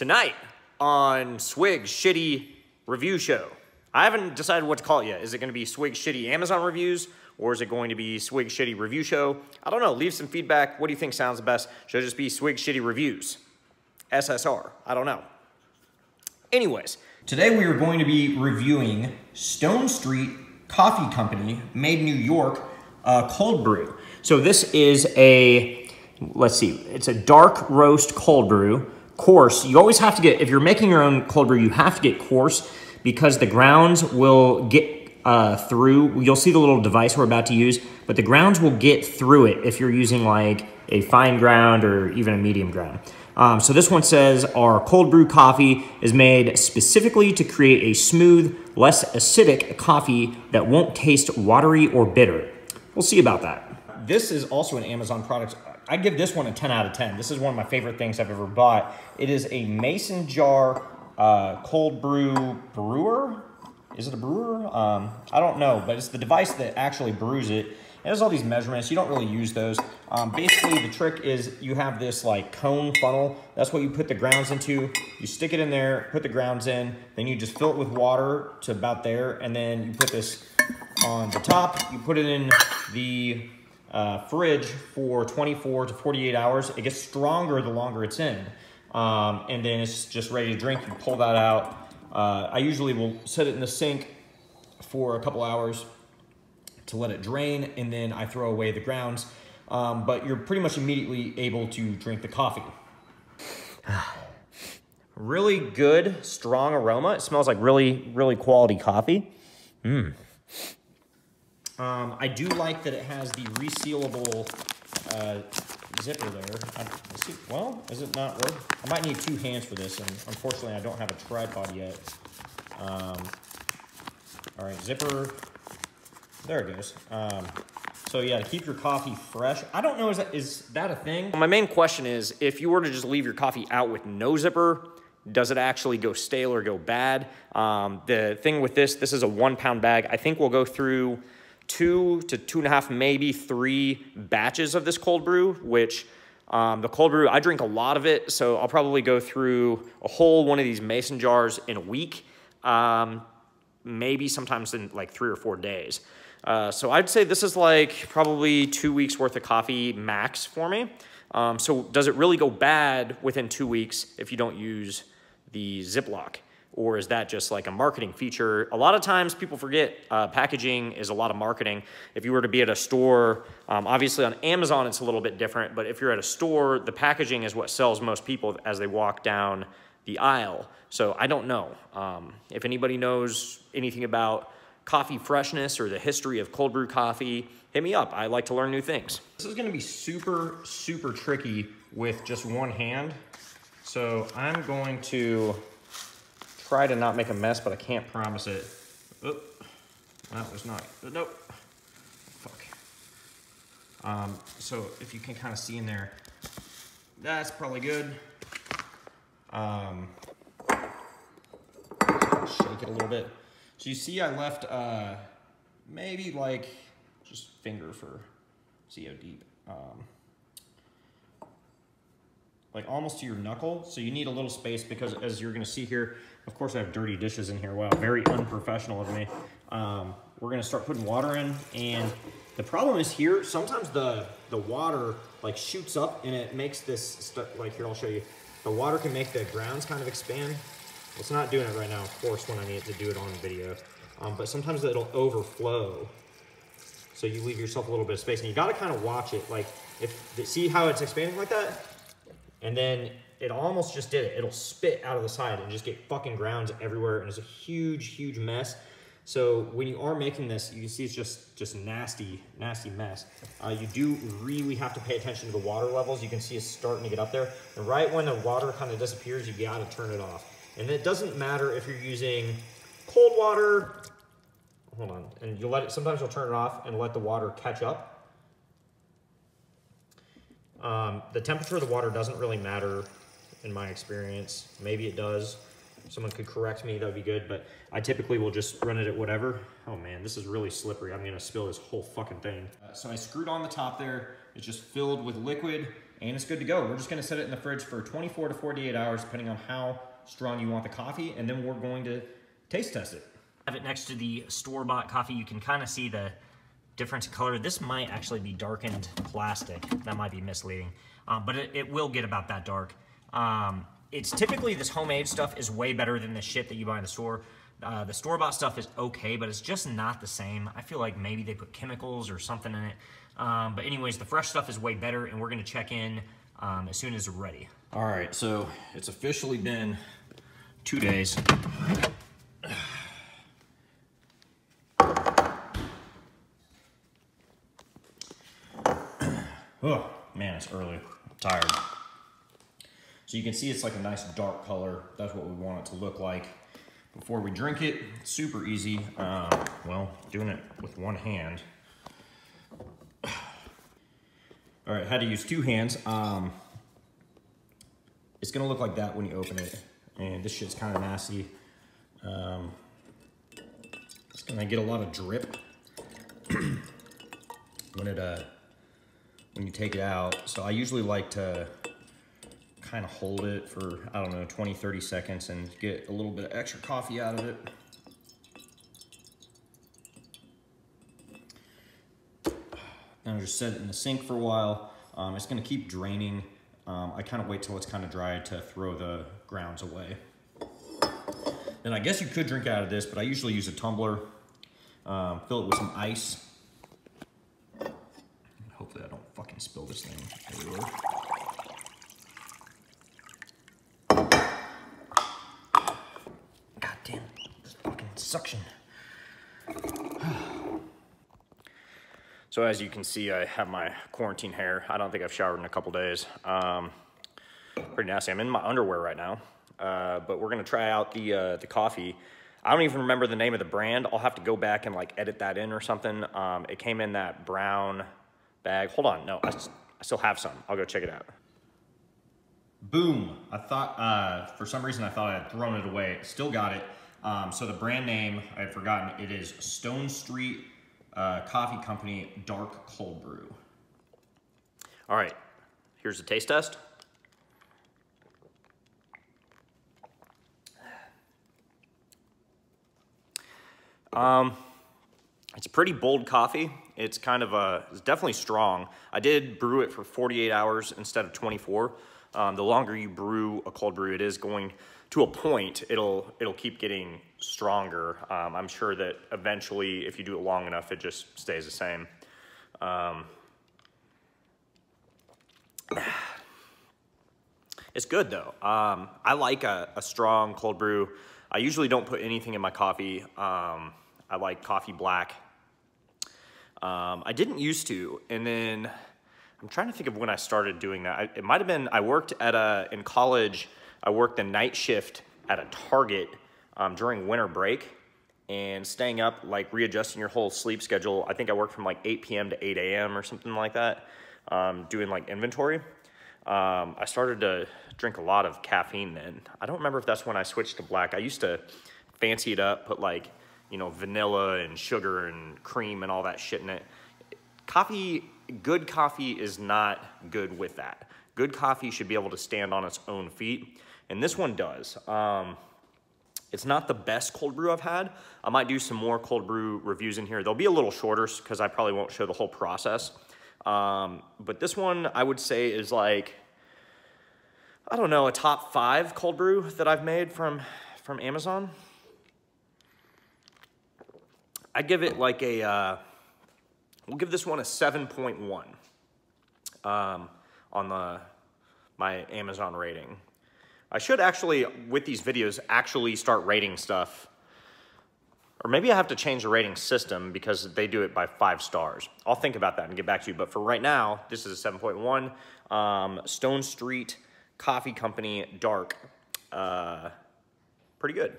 Tonight on Swig's Shitty Review Show. I haven't decided what to call it yet. Is it going to be Swig's Shitty Amazon Reviews, or is it going to be Swig's Shitty Review Show? I don't know. Leave some feedback. What do you think sounds the best? Should it just be Swig's Shitty Reviews? SSR. I don't know. Anyways, today we are going to be reviewing Stone Street Coffee Company, made in New York, cold brew. So this is a, let's see, it's a dark roast cold brew. Coarse. You always have to get, if you're making your own cold brew, you have to get coarse because the grounds will get through. You'll see the little device we're about to use, but the grounds will get through it if you're using like a fine ground or even a medium ground. So this one says, our cold brew coffee is made specifically to create a smooth, less acidic coffee that won't taste watery or bitter. We'll see about that. This is also an Amazon product. I'd give this one a 10 out of 10. This is one of my favorite things I've ever bought. It is a mason jar cold brew brewer. Is it a brewer? I don't know, but it's the device that actually brews it. It has all these measurements. You don't really use those. Basically, the trick is you have this like cone funnel. That's what you put the grounds into. You stick it in there, put the grounds in, then you just fill it with water to about there, and then you put this on the top. You put it in the fridge for 24 to 48 hours. It gets stronger the longer it's in. And then it's just ready to drink. You pull that out. I usually will set it in the sink for a couple hours to let it drain, and then I throw away the grounds. But you're pretty much immediately able to drink the coffee. Really good, strong aroma. It smells like really, really quality coffee. I do like that it has the resealable zipper there. Well, is it not work? I might need two hands for this, and unfortunately I don't have a tripod yet. All right, zipper. There it goes. So yeah, to keep your coffee fresh. I don't know, is that a thing? My main question is, if you were to just leave your coffee out with no zipper, does it actually go stale or go bad? The thing with this is a 1 pound bag. I think we'll go through 2 to 2.5, maybe 3 batches of this cold brew, which the cold brew, I drink a lot of it, so I'll probably go through a whole one of these mason jars in a week, maybe sometimes in like 3 or 4 days. So I'd say this is like probably 2 weeks worth of coffee max for me. So does it really go bad within 2 weeks if you don't use the Ziploc? Or is that just like a marketing feature? A lot of times people forget packaging is a lot of marketing. If you were to be at a store, obviously on Amazon it's a little bit different, but if you're at a store, the packaging is what sells most people as they walk down the aisle. So I don't know. If anybody knows anything about coffee freshness or the history of cold brew coffee, hit me up. I like to learn new things. This is gonna be super, super tricky with just one hand. So I'm going to try to not make a mess, but I can't promise it. Oh, that was not, nope. Fuck. So if you can kind of see in there, that's probably good. Shake it a little bit. So you see I left maybe like just finger for, see how deep. Like almost to your knuckle. So you need a little space because as you're gonna see here, of course I have dirty dishes in here. Wow, very unprofessional of me. We're gonna start putting water in, and the problem is here, sometimes the water like shoots up and it makes this, like here, I'll show you. The water can make the grounds kind of expand. It's not doing it right now, of course, when I need it to do it on video. But sometimes it'll overflow. So you leave yourself a little bit of space, and you gotta kind of watch it. Like, see how it's expanding like that? And then it almost just did it. It'll spit out of the side and just get fucking grounds everywhere, and it's a huge, huge mess. So when you are making this, you can see it's just nasty, nasty mess. You do really have to pay attention to the water levels. You can see it's starting to get up there. And right when the water kind of disappears, you gotta turn it off. And it doesn't matter if you're using cold water, hold on, and you'll let it, sometimes you'll turn it off and let the water catch up. The temperature of the water doesn't really matter in my experience. Maybe it does. If someone could correct me, that would be good, but I typically will just run it at whatever. Oh man, this is really slippery. I'm gonna spill this whole fucking thing. So I screwed on the top there. It's just filled with liquid, and it's good to go. We're just gonna set it in the fridge for 24 to 48 hours, depending on how strong you want the coffee, and then we're going to taste test it. Have it next to the store-bought coffee. You can kind of see the difference in color. This might actually be darkened plastic. That might be misleading, but it will get about that dark. It's typically, this homemade stuff is way better than the shit that you buy in the store. The store-bought stuff is okay, but it's just not the same. I feel like maybe they put chemicals or something in it. But anyways, the fresh stuff is way better, and we're gonna check in as soon as we're ready. All right, so it's officially been 2 days. Oh, man, it's early. I'm tired. So you can see it's like a nice dark color. That's what we want it to look like. Before we drink it, it's super easy. Well, doing it with one hand. All right, had to use 2 hands. It's gonna look like that when you open it. And this shit's kind of nasty. It's gonna get a lot of drip when you take it out. So I usually like to kind of hold it for, I don't know, 20, 30 seconds and get a little bit of extra coffee out of it. Then I'll just set it in the sink for a while. It's gonna keep draining. I kind of wait till it's kind of dry to throw the grounds away. Then I guess you could drink out of this, but I usually use a tumbler. Fill it with some ice. Hopefully I don't fucking spill this thing everywhere. God damn, this fucking suction. So as you can see, I have my quarantine hair. I don't think I've showered in a couple days. Pretty nasty. I'm in my underwear right now, but we're gonna try out the coffee. I don't even remember the name of the brand. I'll have to go back and like edit that in or something. It came in that brown bag. Hold on, no, I still have some. I'll go check it out. Boom. I thought, for some reason I thought I had thrown it away. Still got it. So the brand name, I had forgotten, it is Stone Street Coffee Company Dark Cold Brew. All right, here's the taste test. It's a pretty bold coffee. It's kind of it's definitely strong. I did brew it for 48 hours instead of 24. The longer you brew a cold brew, it is going to a point, it'll keep getting stronger. I'm sure that eventually, if you do it long enough, it just stays the same. It's good though. I like a strong cold brew. I usually don't put anything in my coffee. I like coffee black. I didn't used to, and then I'm trying to think of when I started doing that. It might have been, I worked in college, I worked the night shift at a Target during winter break, and staying up, like readjusting your whole sleep schedule. I think I worked from like 8 p.m. to 8 a.m. or something like that, doing like inventory. I started to drink a lot of caffeine then. I don't remember if that's when I switched to black. I used to fancy it up, put like, you know, vanilla and sugar and cream and all that shit in it. Coffee, good coffee is not good with that. Good coffee should be able to stand on its own feet, and this one does. It's not the best cold brew I've had. I might do some more cold brew reviews in here. They'll be a little shorter because I probably won't show the whole process. But this one I would say is like, I don't know, a top 5 cold brew that I've made from Amazon. I'd give it like a, we'll give this one a 7.1 on my Amazon rating. I should actually, with these videos, actually start rating stuff. Or maybe I have to change the rating system because they do it by 5 stars. I'll think about that and get back to you. But for right now, this is a 7.1. Stone Street Coffee Company Dark. Pretty good.